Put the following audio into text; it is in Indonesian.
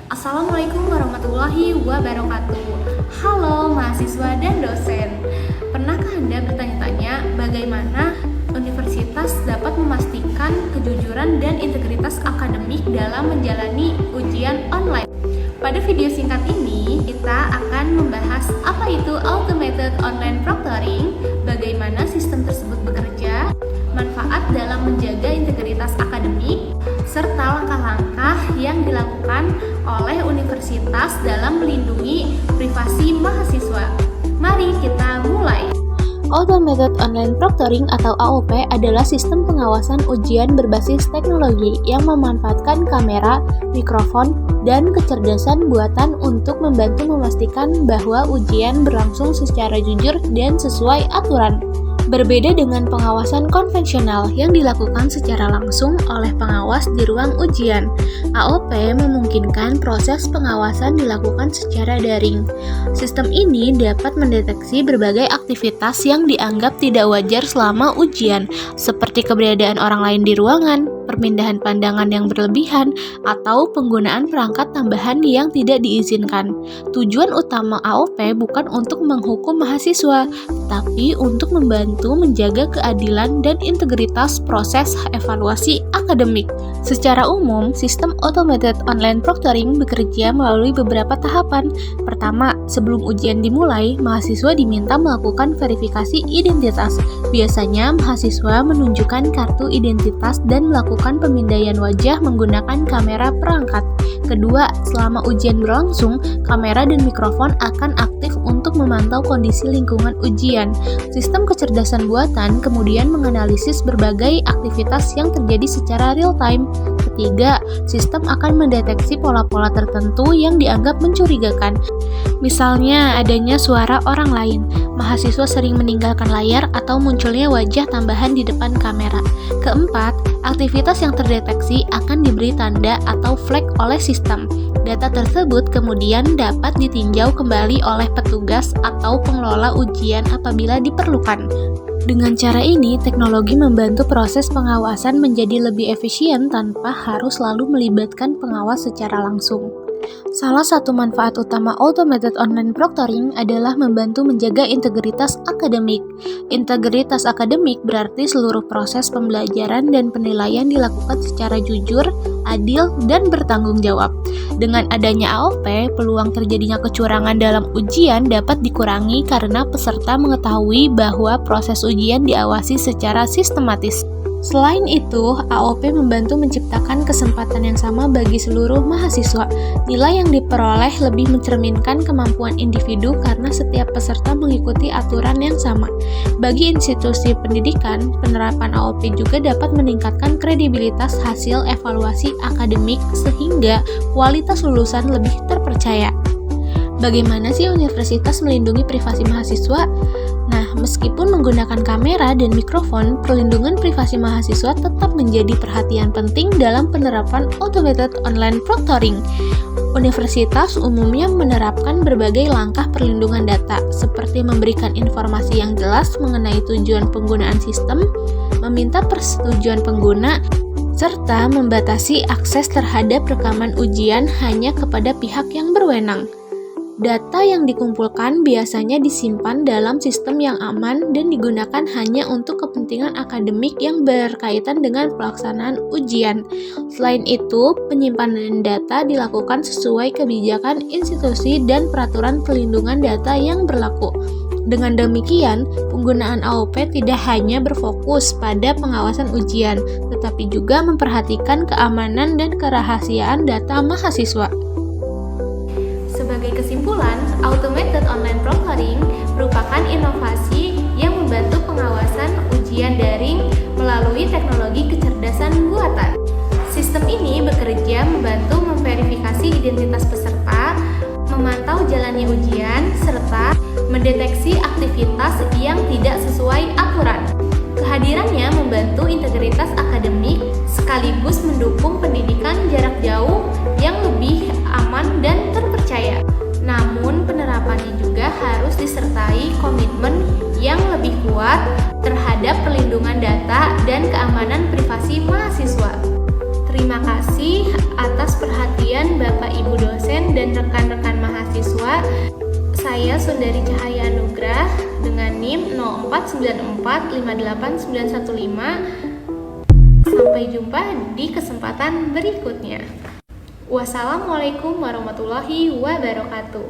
Assalamualaikum warahmatullahi wabarakatuh. Halo mahasiswa dan dosen. Pernahkah Anda bertanya-tanya bagaimana universitas dapat memastikan kejujuran dan integritas akademik dalam menjalani ujian online? Pada video singkat ini, kita akan membahas apa itu Automated Online Proctoring, bagaimana sistem tersebut bekerja, manfaat dalam menjaga integritas akademik, serta langkah-langkah yang dilakukan oleh universitas dalam melindungi privasi mahasiswa. Mari kita mulai. Automated Online Proctoring atau AOP adalah sistem pengawasan ujian berbasis teknologi yang memanfaatkan kamera, mikrofon, dan kecerdasan buatan untuk membantu memastikan bahwa ujian berlangsung secara jujur dan sesuai aturan. Berbeda dengan pengawasan konvensional yang dilakukan secara langsung oleh pengawas di ruang ujian, AOP memungkinkan proses pengawasan dilakukan secara daring. Sistem ini dapat mendeteksi berbagai aktivitas yang dianggap tidak wajar selama ujian, seperti keberadaan orang lain di ruangan, perpindahan pandangan yang berlebihan, atau penggunaan perangkat tambahan yang tidak diizinkan. Tujuan utama AOP bukan untuk menghukum mahasiswa, tapi untuk membantu menjaga keadilan dan integritas proses evaluasi akademik. Secara umum, sistem Automated Online Proctoring bekerja melalui beberapa tahapan. Pertama, sebelum ujian dimulai, mahasiswa diminta melakukan verifikasi identitas. Biasanya, mahasiswa menunjukkan kartu identitas dan melakukan pemindaian wajah menggunakan kamera perangkat. Kedua, selama ujian berlangsung, kamera dan mikrofon akan aktif untuk memantau kondisi lingkungan ujian. Sistem kecerdasan buatan kemudian menganalisis berbagai aktivitas yang terjadi secara real-time. Ketiga, sistem akan mendeteksi pola-pola tertentu yang dianggap mencurigakan. Misalnya, adanya suara orang lain, mahasiswa sering meninggalkan layar, atau munculnya wajah tambahan di depan kamera. Keempat, aktivitas yang terdeteksi akan diberi tanda atau flag oleh sistem. Data tersebut kemudian dapat ditinjau kembali oleh petugas atau pengelola ujian apabila diperlukan. Dengan cara ini, teknologi membantu proses pengawasan menjadi lebih efisien tanpa harus selalu melibatkan pengawas secara langsung. Salah satu manfaat utama Automated Online Proctoring adalah membantu menjaga integritas akademik. Integritas akademik berarti seluruh proses pembelajaran dan penilaian dilakukan secara jujur, adil, dan bertanggung jawab. Dengan adanya AOP, peluang terjadinya kecurangan dalam ujian dapat dikurangi karena peserta mengetahui bahwa proses ujian diawasi secara sistematis. Selain itu, AOP membantu menciptakan kesempatan yang sama bagi seluruh mahasiswa. Nilai yang diperoleh lebih mencerminkan kemampuan individu karena setiap peserta mengikuti aturan yang sama. Bagi institusi pendidikan, penerapan AOP juga dapat meningkatkan kredibilitas hasil evaluasi akademik sehingga kualitas lulusan lebih terpercaya. Bagaimana sih universitas melindungi privasi mahasiswa? Nah, meskipun menggunakan kamera dan mikrofon, perlindungan privasi mahasiswa tetap menjadi perhatian penting dalam penerapan Automated Online Proctoring. Universitas umumnya menerapkan berbagai langkah perlindungan data, seperti memberikan informasi yang jelas mengenai tujuan penggunaan sistem, meminta persetujuan pengguna, serta membatasi akses terhadap rekaman ujian hanya kepada pihak yang berwenang. Data yang dikumpulkan biasanya disimpan dalam sistem yang aman dan digunakan hanya untuk kepentingan akademik yang berkaitan dengan pelaksanaan ujian. Selain itu, penyimpanan data dilakukan sesuai kebijakan institusi dan peraturan pelindungan data yang berlaku. Dengan demikian, penggunaan AOP tidak hanya berfokus pada pengawasan ujian, tetapi juga memperhatikan keamanan dan kerahasiaan data mahasiswa. Sebagai kesimpulan, Automated Online Proctoring merupakan inovasi yang membantu pengawasan ujian daring melalui teknologi kecerdasan buatan. Sistem ini bekerja membantu memverifikasi identitas peserta, memantau jalannya ujian, serta mendeteksi aktivitas yang tidak sesuai aturan. Kehadirannya membantu integritas akademik sekaligus mendukung pendidikan jarak jauh yang lebih aman dan terpercaya. Namun, penerapannya juga harus disertai komitmen yang lebih kuat terhadap perlindungan data dan keamanan privasi mahasiswa. Terima kasih atas perhatian Bapak Bapak Ibu dosen dan rekan-rekan mahasiswa. Saya Sundari Cahaya Anugrah dengan NIM 049458915. Sampai jumpa di kesempatan berikutnya. Wassalamualaikum warahmatullahi wabarakatuh.